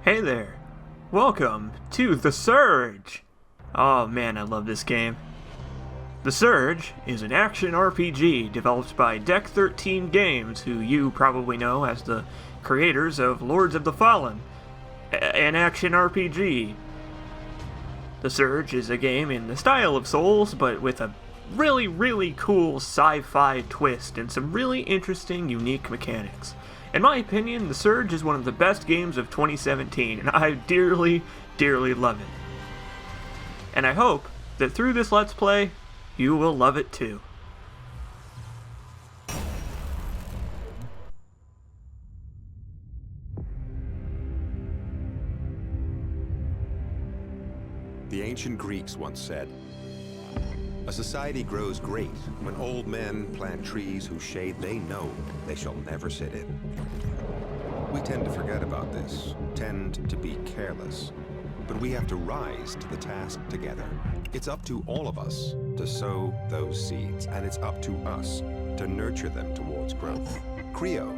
Hey there. Welcome to The Surge. Oh man, I love this game. The Surge is an action RPG developed by Deck 13 Games, who you probably know as the creators of Lords of the Fallen, an action RPG. The Surge is a game in the style of Souls, but with a really cool sci-fi twist and some really interesting, unique mechanics. In my opinion, The Surge is one of the best games of 2017, and I dearly love it. And I hope that through this Let's Play, you will love it too. The ancient Greeks once said, "A society grows great when old men plant trees whose shade they know they shall never sit in." We tend to forget about this, tend to be careless, but we have to rise to the task together. It's up to all of us to sow those seeds, and it's up to us to nurture them towards growth. CREO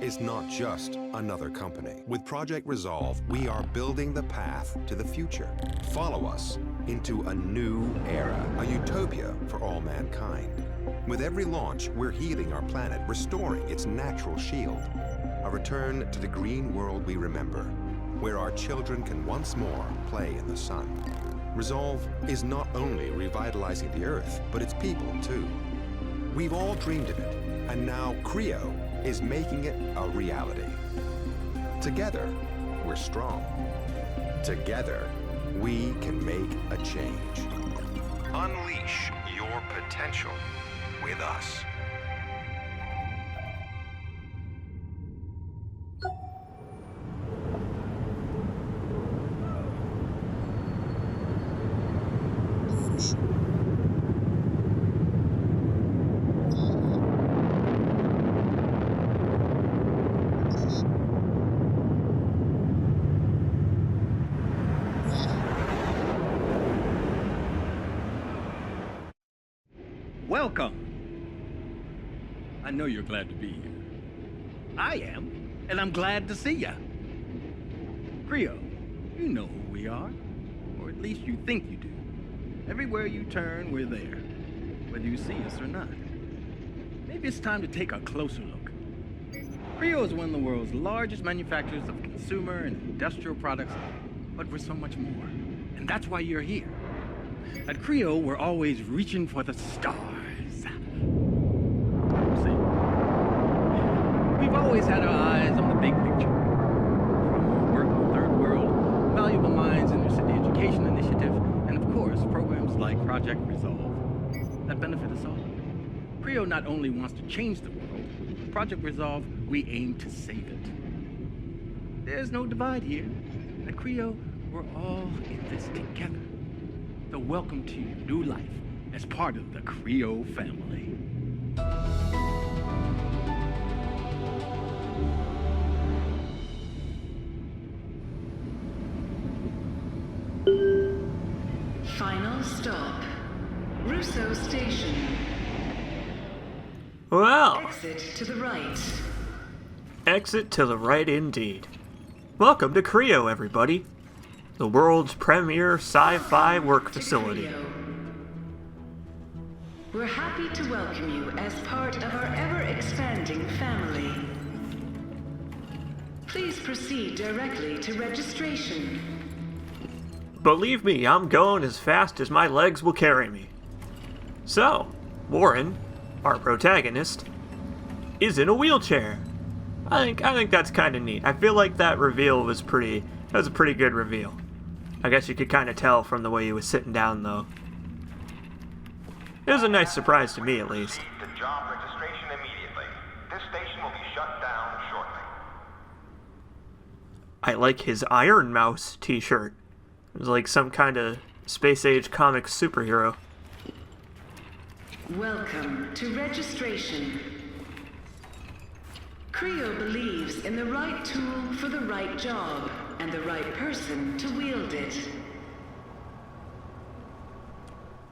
is not just another company. With Project Resolve, we are building the path to the future. Follow us into a new era, a utopia for all mankind. With every launch, we're healing our planet, restoring its natural shield. A return to the green world we remember, where our children can once more play in the sun. Resolve is not only revitalizing the Earth, but its people too. We've all dreamed of it, and now CREO is making it a reality. Together, we're strong. Together, we can make a change. Unleash your potential with us. Welcome. I know you're glad to be here. I am, and I'm glad to see ya. CREO, you know who we are, or at least you think you do. Everywhere you turn, we're there, whether you see us or not. Maybe it's time to take a closer look. CREO is one of the world's largest manufacturers of consumer and industrial products, but we're so much more, and that's why you're here. At CREO, we're always reaching for the stars. See, we've always had our eyes on the big picture. From our work in the Third World, Valuable Minds Inner-City Education Initiative, and of course, programs like Project Resolve that benefit us all. CREO not only wants to change the world, with Project Resolve, we aim to save it. There's no divide here. At CREO, we're all in this together. So welcome to your new life as part of the CREO family. Final stop. Russo Station. Well, Exit to the right. exit to the right indeed. Welcome to CREO, everybody. The world's premier sci-fi work facility. We're happy to welcome you as part of our ever-expanding family. Please proceed directly to registration. Believe me, I'm going as fast as my legs will carry me. So, Warren, our protagonist, is in a wheelchair. I think that's kind of neat. I feel like that reveal was a pretty good reveal. I guess you could kind of tell from the way he was sitting down, though. It was a nice surprise to me, at least. To job registration immediately. This station will be shut down shortly. I like his Iron Mouse t-shirt. It was like some kind of space-age comic superhero. Welcome to registration. CREO believes in the right tool for the right job and the right person to wield it.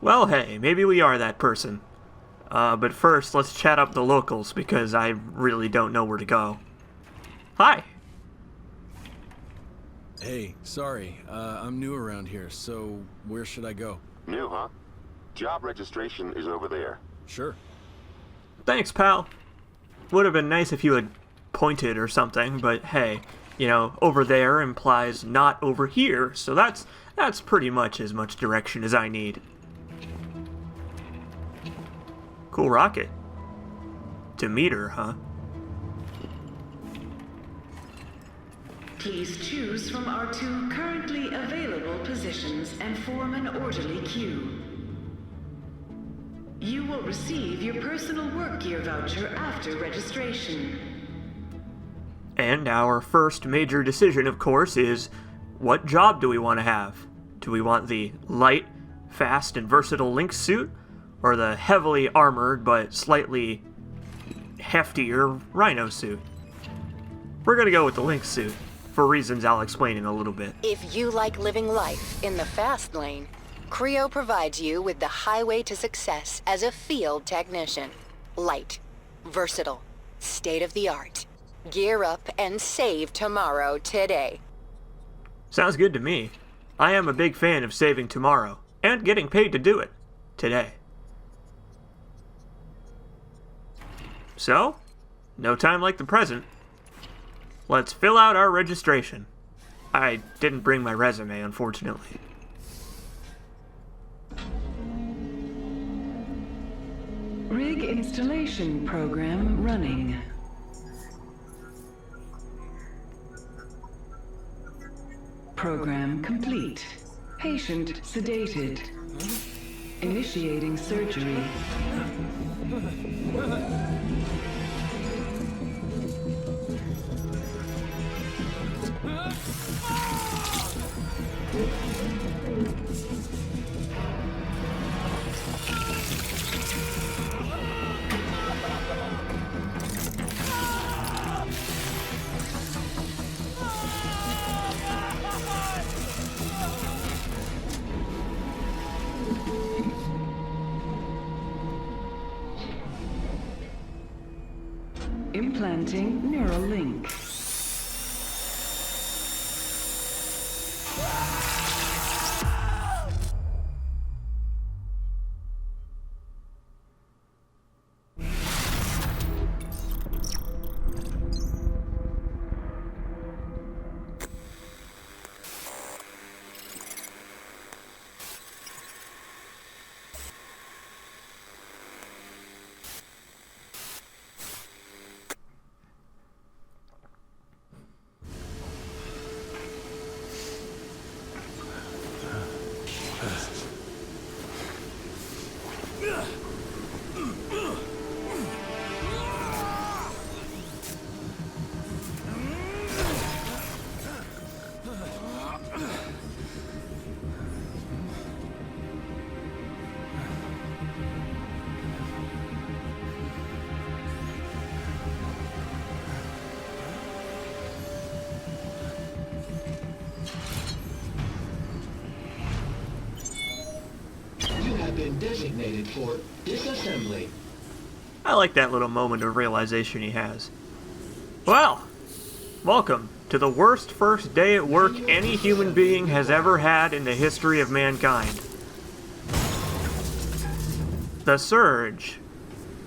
Well, hey, maybe we are that person. But first, let's chat up the locals, because I really don't know where to go. Hi! Hey, sorry, I'm new around here, so where should I go? New, huh? Job registration is over there. Sure. Thanks, pal. Would have been nice if you had pointed or something, but hey, you know, over there implies not over here, so that's pretty much as much direction as I need. Cool rocket. Demeter, huh? Please choose from our 2 currently available positions and form an orderly queue. You will receive your personal work gear voucher after registration. And our first major decision, of course, is what job do we want to have? Do we want the light, fast, and versatile Lynx suit, or the heavily armored but slightly heftier Rhino suit? We're gonna go with the Lynx suit, for reasons I'll explain in a little bit. If you like living life in the fast lane, CREO provides you with the highway to success as a field technician. Light, versatile, state-of-the-art. Gear up and save tomorrow today. Sounds good to me. I am a big fan of saving tomorrow, and getting paid to do it, today. So, no time like the present. Let's fill out our registration. I didn't bring my resume, unfortunately. Rig installation program running. Program complete. Patient sedated. Initiating surgery. Implanting neural link. Been designated for disassembly. I like that little moment of realization he has. Well, welcome to the worst first day at work any human being has ever had in the history of mankind. The surge,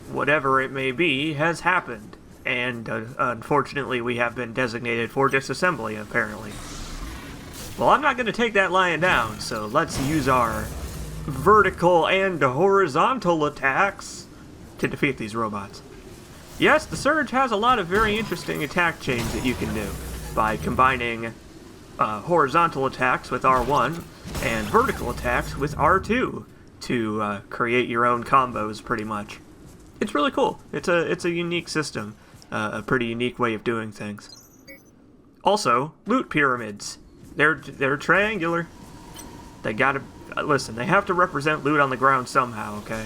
whatever it may be, has happened, and unfortunately we have been designated for disassembly, apparently. Well, I'm not going to take that lying down, so let's use our vertical and horizontal attacks to defeat these robots. Yes, the Surge has a lot of very interesting attack chains that you can do by combining horizontal attacks with R1 and vertical attacks with R2 to create your own combos, pretty much. It's really cool. It's a unique system, a pretty unique way of doing things. Also, loot pyramids. They're triangular. They gotta listen. They have to represent loot on the ground somehow. Okay.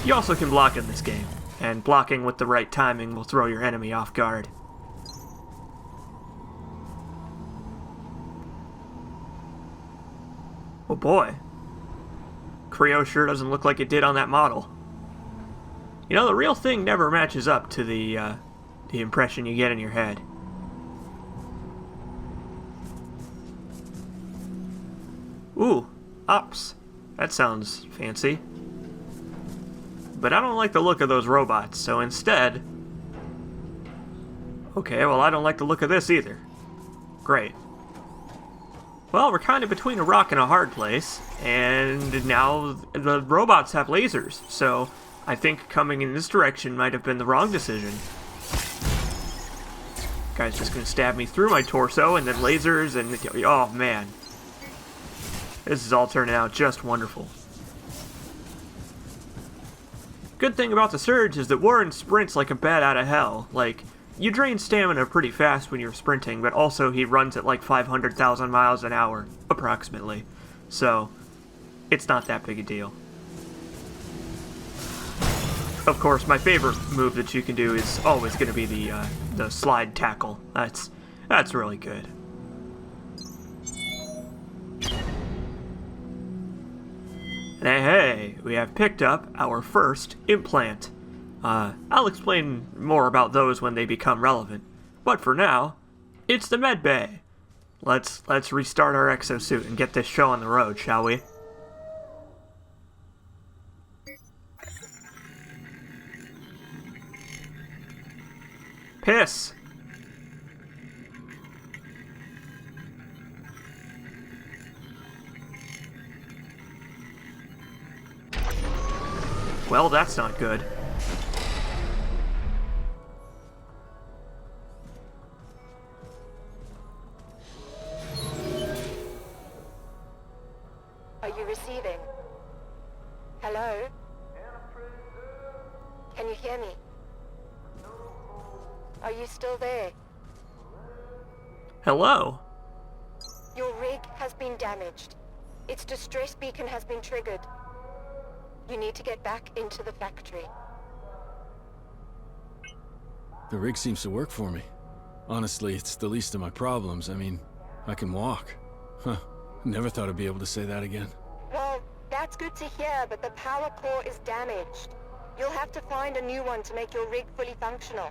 You also can block in this game, and blocking with the right timing will throw your enemy off guard. Oh boy. CREO sure doesn't look like it did on that model. You know, the real thing never matches up to the impression you get in your head. Ops. That sounds fancy. But I don't like the look of those robots, so instead... Okay, well, I don't like the look of this either. Great. Well, we're kind of between a rock and a hard place, and now the robots have lasers, so I think coming in this direction might have been the wrong decision. Guy's just gonna stab me through my torso, and then lasers, and... Oh, man. This is all turning out just wonderful. Good thing about the Surge is that Warren sprints like a bat out of hell. Like, you drain stamina pretty fast when you're sprinting, but also he runs at like 500,000 miles an hour, approximately. So, it's not that big a deal. Of course, my favorite move that you can do is always going to be the slide tackle. That's really good. And hey, we have picked up our first implant. I'll explain more about those when they become relevant. But for now, it's the med bay. Let's restart our exosuit and get this show on the road, shall we? Piss! Well, that's not good. Are you receiving? Hello? Can you hear me? Are you still there? Hello? Your rig has been damaged. Its distress beacon has been triggered. You need to get back into the factory. The rig seems to work for me. Honestly, it's the least of my problems. I mean, I can walk. Huh. Never thought I'd be able to say that again. Well, that's good to hear, but the power core is damaged. You'll have to find a new one to make your rig fully functional.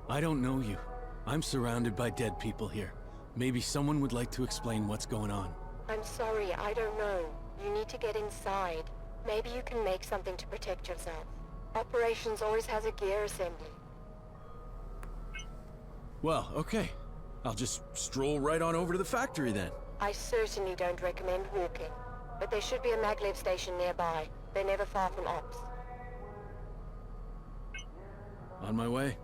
I don't know you. I'm surrounded by dead people here. Maybe someone would like to explain what's going on. I'm sorry, I don't know. You need to get inside. Maybe you can make something to protect yourself. Operations always has a gear assembly. Well, okay. I'll just stroll right on over to the factory then. I certainly don't recommend walking, but there should be a maglev station nearby. They're never far from ops. On my way.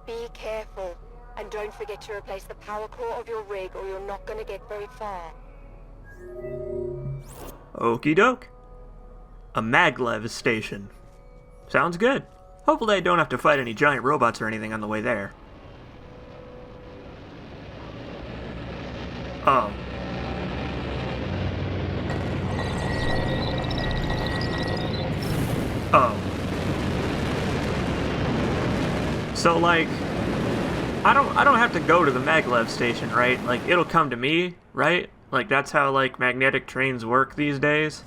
Be careful, and don't forget to replace the power core of your rig or you're not going to get very far. Okie doke. A maglev station. Sounds good. Hopefully I don't have to fight any giant robots or anything on the way there. Oh. Oh. So like, I don't have to go to the maglev station, right? Like, it'll come to me, right? Like, that's how, like, magnetic trains work these days?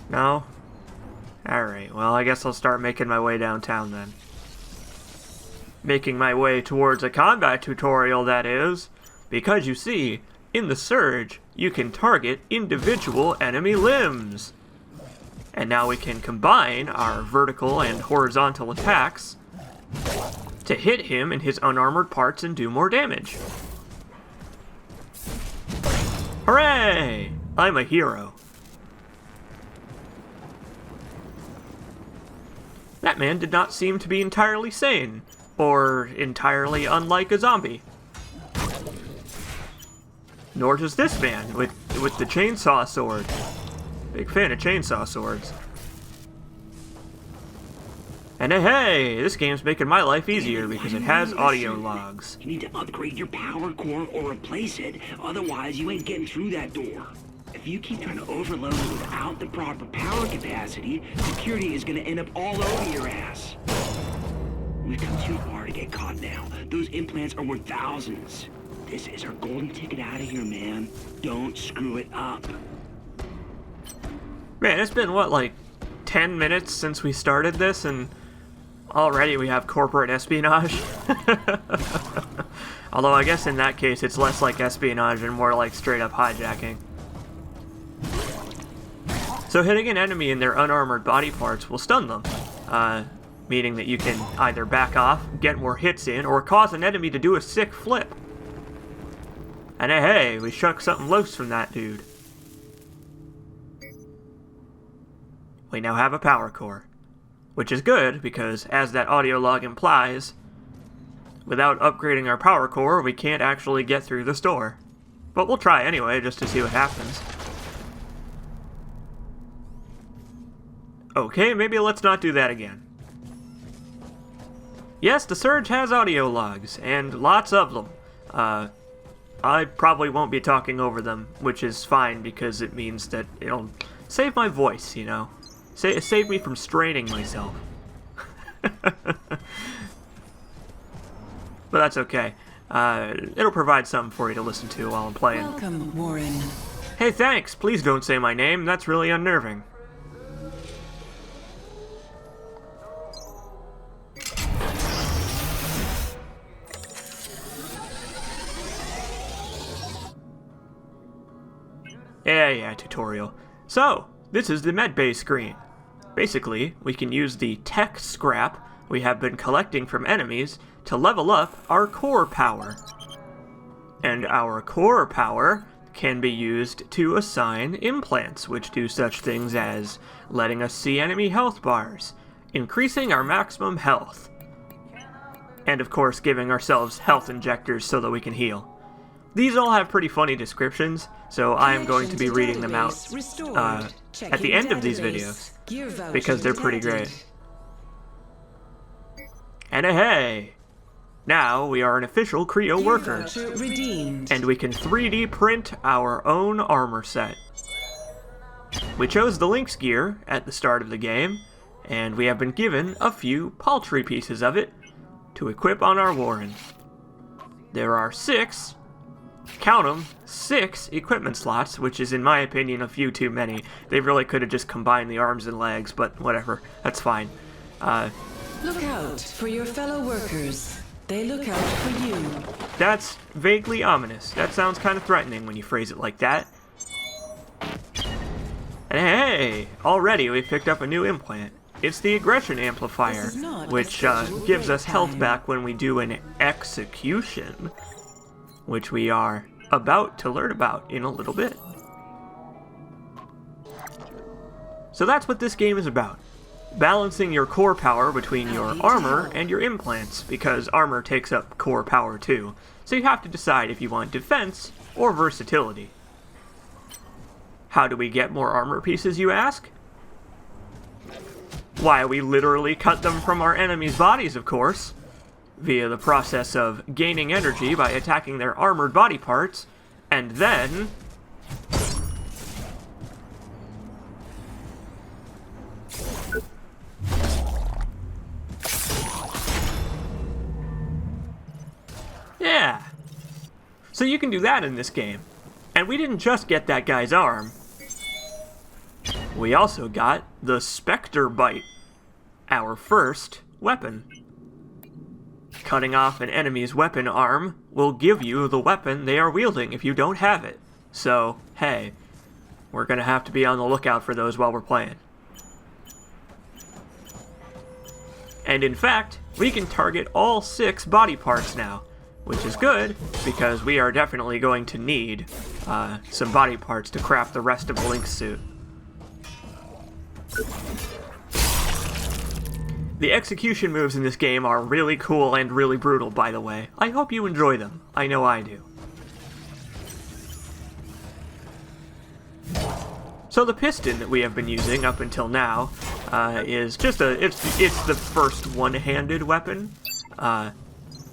No? Alright, well, I guess I'll start making my way downtown then. Making my way towards a combat tutorial, that is. Because, you see, in the Surge, you can target individual enemy limbs. And now we can combine our vertical and horizontal attacks to hit him in his unarmored parts and do more damage. Hooray! I'm a hero. That man did not seem to be entirely sane, or entirely unlike a zombie. Nor does this man with the chainsaw sword. Big fan of chainsaw swords. And hey, this game's making my life easier because it has audio logs. You need to upgrade your power core or replace it, otherwise you ain't getting through that door. If you keep trying to overload it without the proper power capacity, security is gonna end up all over your ass. We've come too far to get caught now. Those implants are worth thousands. This is our golden ticket out of here, man. Don't screw it up. Man, it's been, what, like 10 minutes since we started this, and already we have corporate espionage? Although I guess in that case it's less like espionage and more like straight up hijacking. So hitting an enemy in their unarmored body parts will stun them, meaning that you can either back off, get more hits in, or cause an enemy to do a sick flip. And hey, we shook something loose from that dude. We now have a power core, which is good because, as that audio log implies, without upgrading our power core, we can't actually get through the store. But we'll try anyway, just to see what happens. Okay, maybe let's not do that again. Yes, the Surge has audio logs, and lots of them. I probably won't be talking over them, which is fine because it means that it'll save my voice, you know? Save me from straining myself. But that's okay. It'll provide something for you to listen to while I'm playing. Welcome, Warren. Hey, thanks. Please don't say my name. That's really unnerving. Yeah, tutorial. So, this is the medbay screen. Basically, we can use the tech scrap we have been collecting from enemies to level up our core power. And our core power can be used to assign implants, which do such things as letting us see enemy health bars, increasing our maximum health, and of course giving ourselves health injectors so that we can heal. These all have pretty funny descriptions, so I am going to be reading them out at the end of these videos, because they're pretty great. And hey! Now we are an official CREO worker, and we can 3D print our own armor set. We chose the Lynx gear at the start of the game, and we have been given a few paltry pieces of it to equip on our Warren. There are 6, count them, 6 equipment slots, which is in my opinion a few too many. They really could have just combined the arms and legs, but whatever, that's fine. Look out for your fellow workers. They look out for you. That's vaguely ominous. That sounds kind of threatening when you phrase it like that. And hey, already we've picked up a new implant. It's the aggression amplifier, which gives us health back when we do an execution, which we are about to learn about in a little bit. So that's what this game is about. Balancing your core power between your armor and your implants, because armor takes up core power too. So you have to decide if you want defense or versatility. How do we get more armor pieces, you ask? Why, we literally cut them from our enemies' bodies, of course, via the process of gaining energy by attacking their armored body parts, and then yeah. So you can do that in this game. And we didn't just get that guy's arm. We also got the Spectre Bite, our first weapon. Cutting off an enemy's weapon arm will give you the weapon they are wielding if you don't have it. So, hey, we're gonna have to be on the lookout for those while we're playing. And in fact, we can target all 6 body parts now, which is good, because we are definitely going to need some body parts to craft the rest of the Lynx suit. The execution moves in this game are really cool and really brutal, by the way. I hope you enjoy them. I know I do. So the piston that we have been using up until now is just it's the first one-handed weapon,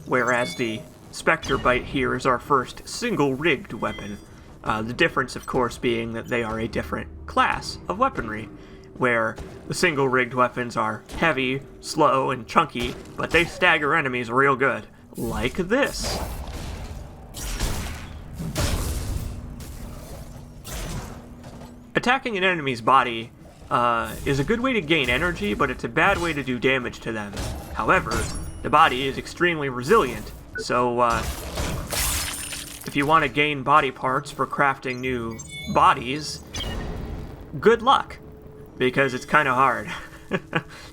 whereas the Spectre Bite here is our first single-rigged weapon. The difference, of course, being that they are a different class of weaponry, where the single-rigged weapons are heavy, slow, and chunky, but they stagger enemies real good, like this. Attacking an enemy's body is a good way to gain energy, but it's a bad way to do damage to them. However, the body is extremely resilient, so if you want to gain body parts for crafting new bodies, good luck, because it's kind of hard.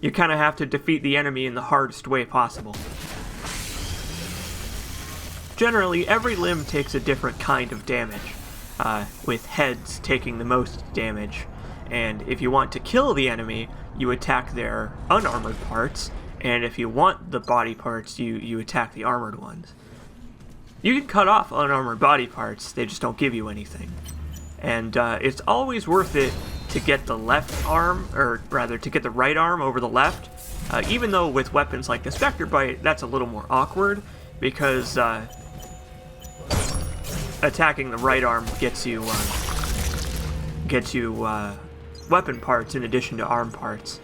You kind of have to defeat the enemy in the hardest way possible. Generally, every limb takes a different kind of damage, with heads taking the most damage. And if you want to kill the enemy, you attack their unarmored parts, and if you want the body parts, you attack the armored ones. You can cut off unarmored body parts, they just don't give you anything. And it's always worth it to get the left arm, or rather, to get the right arm over the left, even though with weapons like the Spectre Bite, that's a little more awkward, because attacking the right arm gets you weapon parts in addition to arm parts.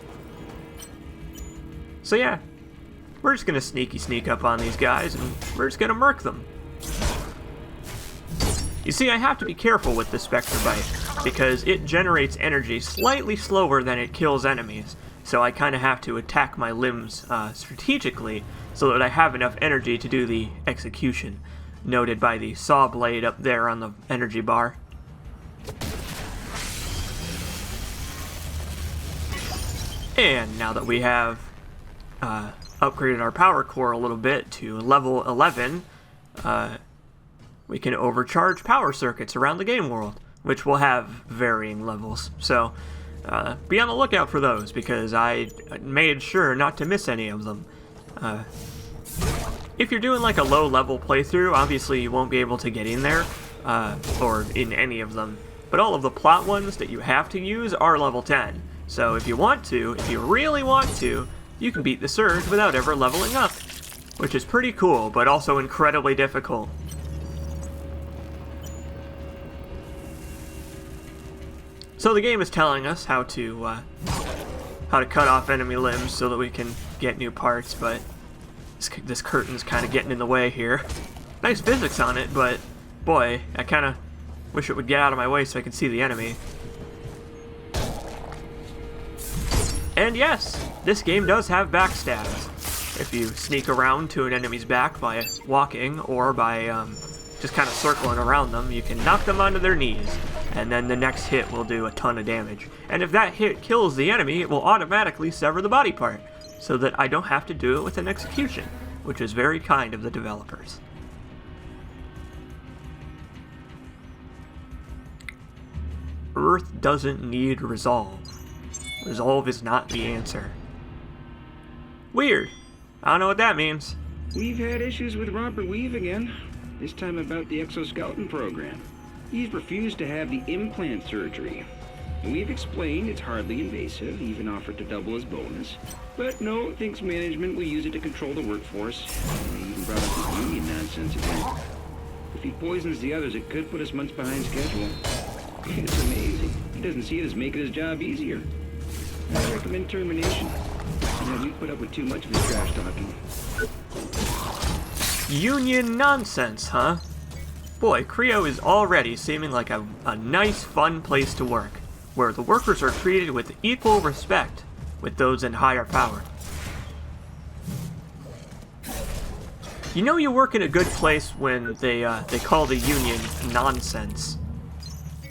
So yeah, we're just gonna sneak up on these guys, and we're just gonna murk them. You see, I have to be careful with the Spectre Bite, because it generates energy slightly slower than it kills enemies, so I kind of have to attack my limbs strategically so that I have enough energy to do the execution, noted by the saw blade up there on the energy bar. And now that we have upgraded our power core a little bit to level 11, we can overcharge power circuits around the game world, which will have varying levels. So be on the lookout for those, because I made sure not to miss any of them. If you're doing like a low level playthrough, obviously you won't be able to get in there, or in any of them. But all of the plot ones that you have to use are level 10. So if you want to, if you really want to, you can beat the Surge without ever leveling up, which is pretty cool, but also incredibly difficult. So the game is telling us how to cut off enemy limbs so that we can get new parts, but this curtain's kind of getting in the way here. Nice physics on it, but boy, I kind of wish it would get out of my way so I could see the enemy. And yes, this game does have backstabs. If you sneak around to an enemy's back by walking or by just kind of circling around them, you can knock them onto their knees, and then the next hit will do a ton of damage. And if that hit kills the enemy, it will automatically sever the body part, so that I don't have to do it with an execution, which is very kind of the developers. Earth doesn't need resolve. Resolve is not the answer. Weird. I don't know what that means. We've had issues with Robert Weave again, this time about the exoskeleton program. He's refused to have the implant surgery. And we've explained it's hardly invasive, even offered to double his bonus. But no, thinks management will use it to control the workforce. And they even brought up this union nonsense again. If he poisons the others, it could put us months behind schedule. It's amazing. He doesn't see it as making his job easier. I recommend termination. You know, we put up with too much of his trash talking. Union nonsense, huh? Boy, CREO is already seeming like a nice, fun place to work, where the workers are treated with equal respect with those in higher power. You know you work in a good place when they call the Union nonsense.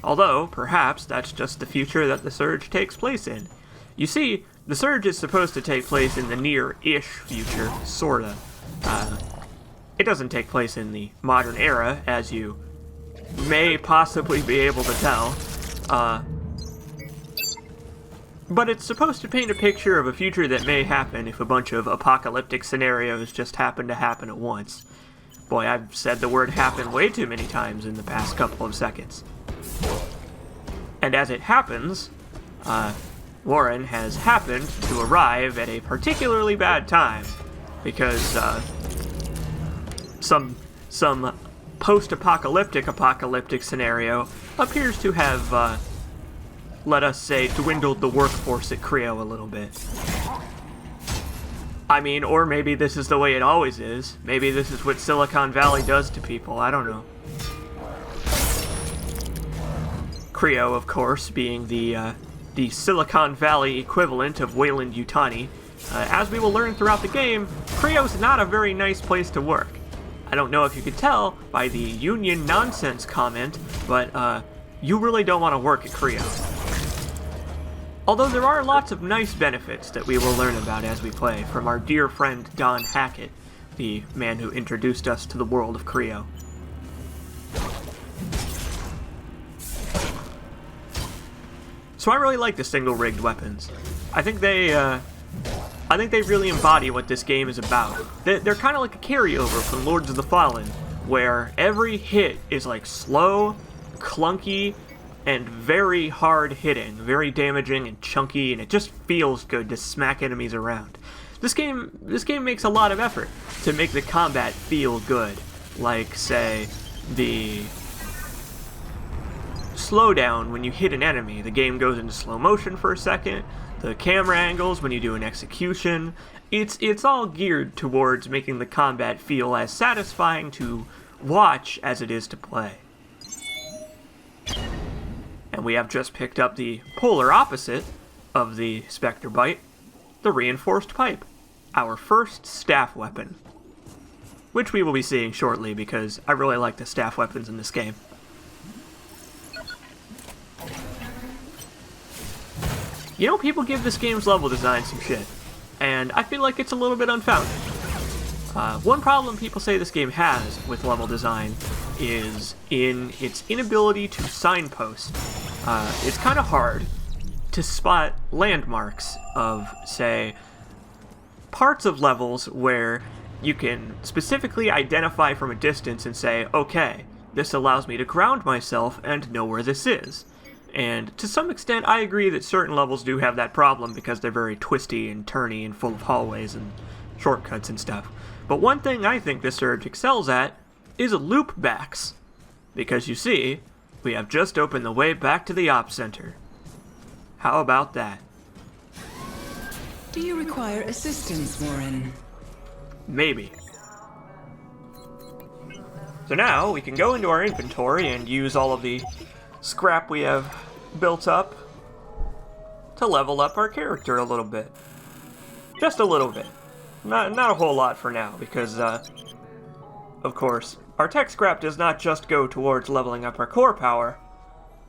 Although, perhaps that's just the future that the Surge takes place in. You see, the Surge is supposed to take place in the near-ish future, sorta. It doesn't take place in the modern era, as you may possibly be able to tell. But it's supposed to paint a picture of a future that may happen if a bunch of apocalyptic scenarios just happen to happen at once. Boy, I've said the word happen way too many times in the past couple of seconds. And as it happens, Warren has happened to arrive at a particularly bad time, because some post-apocalyptic scenario appears to have, let us say, dwindled the workforce at CREO a little bit. I mean, or maybe this is the way it always is. Maybe this is what Silicon Valley does to people, I don't know. CREO, of course, being the Silicon Valley equivalent of Weyland-Yutani. As we will learn throughout the game, CREO's not a very nice place to work. I don't know if you could tell by the union nonsense comment, but you really don't want to work at CREO. Although there are lots of nice benefits that we will learn about as we play from our dear friend Don Hackett, the man who introduced us to the world of CREO. So I really like the single-rigged weapons. I think they really embody what this game is about. They're kind of like a carryover from Lords of the Fallen, where every hit is like slow, clunky, and very hard hitting, very damaging and chunky, and it just feels good to smack enemies around. This game makes a lot of effort to make the combat feel good, like, say, the slowdown when you hit an enemy. The game goes into slow motion for a second, the camera angles when you do an execution. It's all geared towards making the combat feel as satisfying to watch as it is to play. And we have just picked up the polar opposite of the Spectre Bite, the Reinforced Pipe, our first staff weapon, which we will be seeing shortly because I really like the staff weapons in this game. You know, people give this game's level design some shit, and I feel like it's a little bit unfounded. One problem people say this game has with level design is in its inability to signpost. It's kind of hard to spot landmarks of, say, parts of levels where you can specifically identify from a distance and say, okay, this allows me to ground myself and know where this is. And to some extent, I agree that certain levels do have that problem because they're very twisty and turny and full of hallways and shortcuts and stuff. But one thing I think this Surge excels at is loopbacks. Because you see, we have just opened the way back to the Ops Center. How about that? Do you require assistance, Warren? Maybe. So now we can go into our inventory and use all of the scrap we have built up to level up our character a little bit. Just a little bit. Not a whole lot for now, because, of course, our tech scrap does not just go towards leveling up our core power.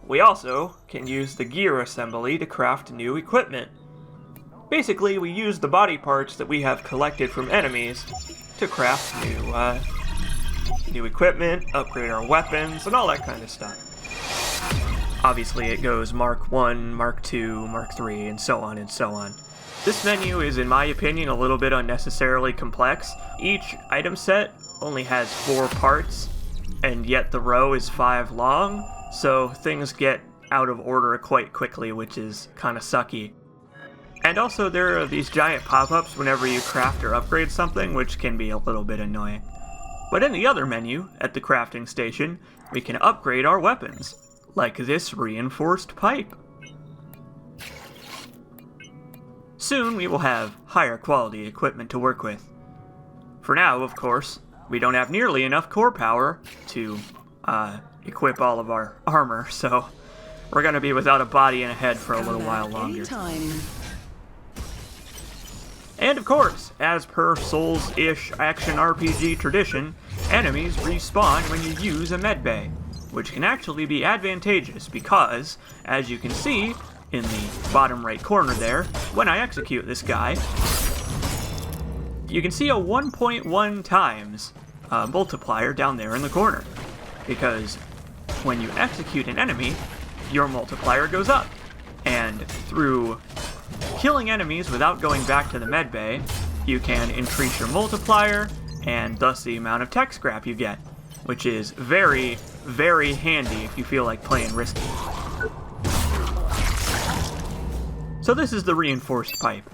We also can use the gear assembly to craft new equipment. Basically, we use the body parts that we have collected from enemies to craft new equipment, upgrade our weapons, and all that kind of stuff. Obviously, it goes Mark 1, Mark 2, Mark 3, and so on and so on. This menu is, in my opinion, a little bit unnecessarily complex. Each item set only has 4 parts, and yet the row is 5 long, so things get out of order quite quickly, which is kind of sucky. And also, there are these giant pop-ups whenever you craft or upgrade something, which can be a little bit annoying. But in the other menu, at the crafting station, we can upgrade our weapons, like this reinforced pipe. Soon we will have higher quality equipment to work with. For now, of course, we don't have nearly enough core power to equip all of our armor, so we're gonna be without a body and a head for a little while longer. Anytime. And of course, as per Souls-ish action RPG tradition, enemies respawn when you use a medbay, which can actually be advantageous because, as you can see in the bottom right corner there, when I execute this guy, you can see a 1.1 times multiplier down there in the corner, because when you execute an enemy, your multiplier goes up, and through killing enemies without going back to the medbay, you can increase your multiplier, and thus the amount of tech scrap you get, which is very, very handy if you feel like playing risky. So this is the reinforced pipe.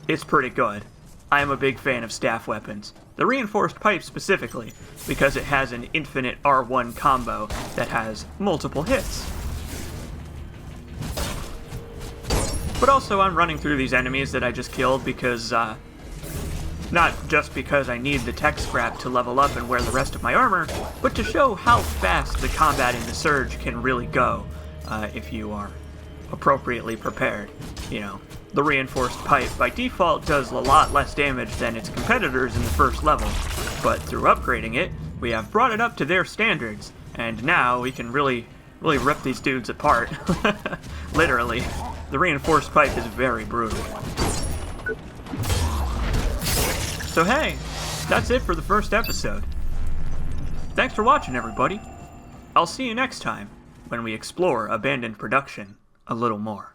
It's pretty good. I am a big fan of staff weapons. The reinforced pipe specifically, because it has an infinite R1 combo that has multiple hits. But also I'm running through these enemies that I just killed because, not just because I need the tech scrap to level up and wear the rest of my armor, but to show how fast the combat in the Surge can really go if you are appropriately prepared. You know, The reinforced pipe by default does a lot less damage than its competitors in the first level, but through upgrading it, we have brought it up to their standards, and now we can really rip these dudes apart. Literally. The reinforced pipe is very brutal. So hey, that's it for the first episode. Thanks for watching, everybody. I'll see you next time when we explore abandoned production a little more.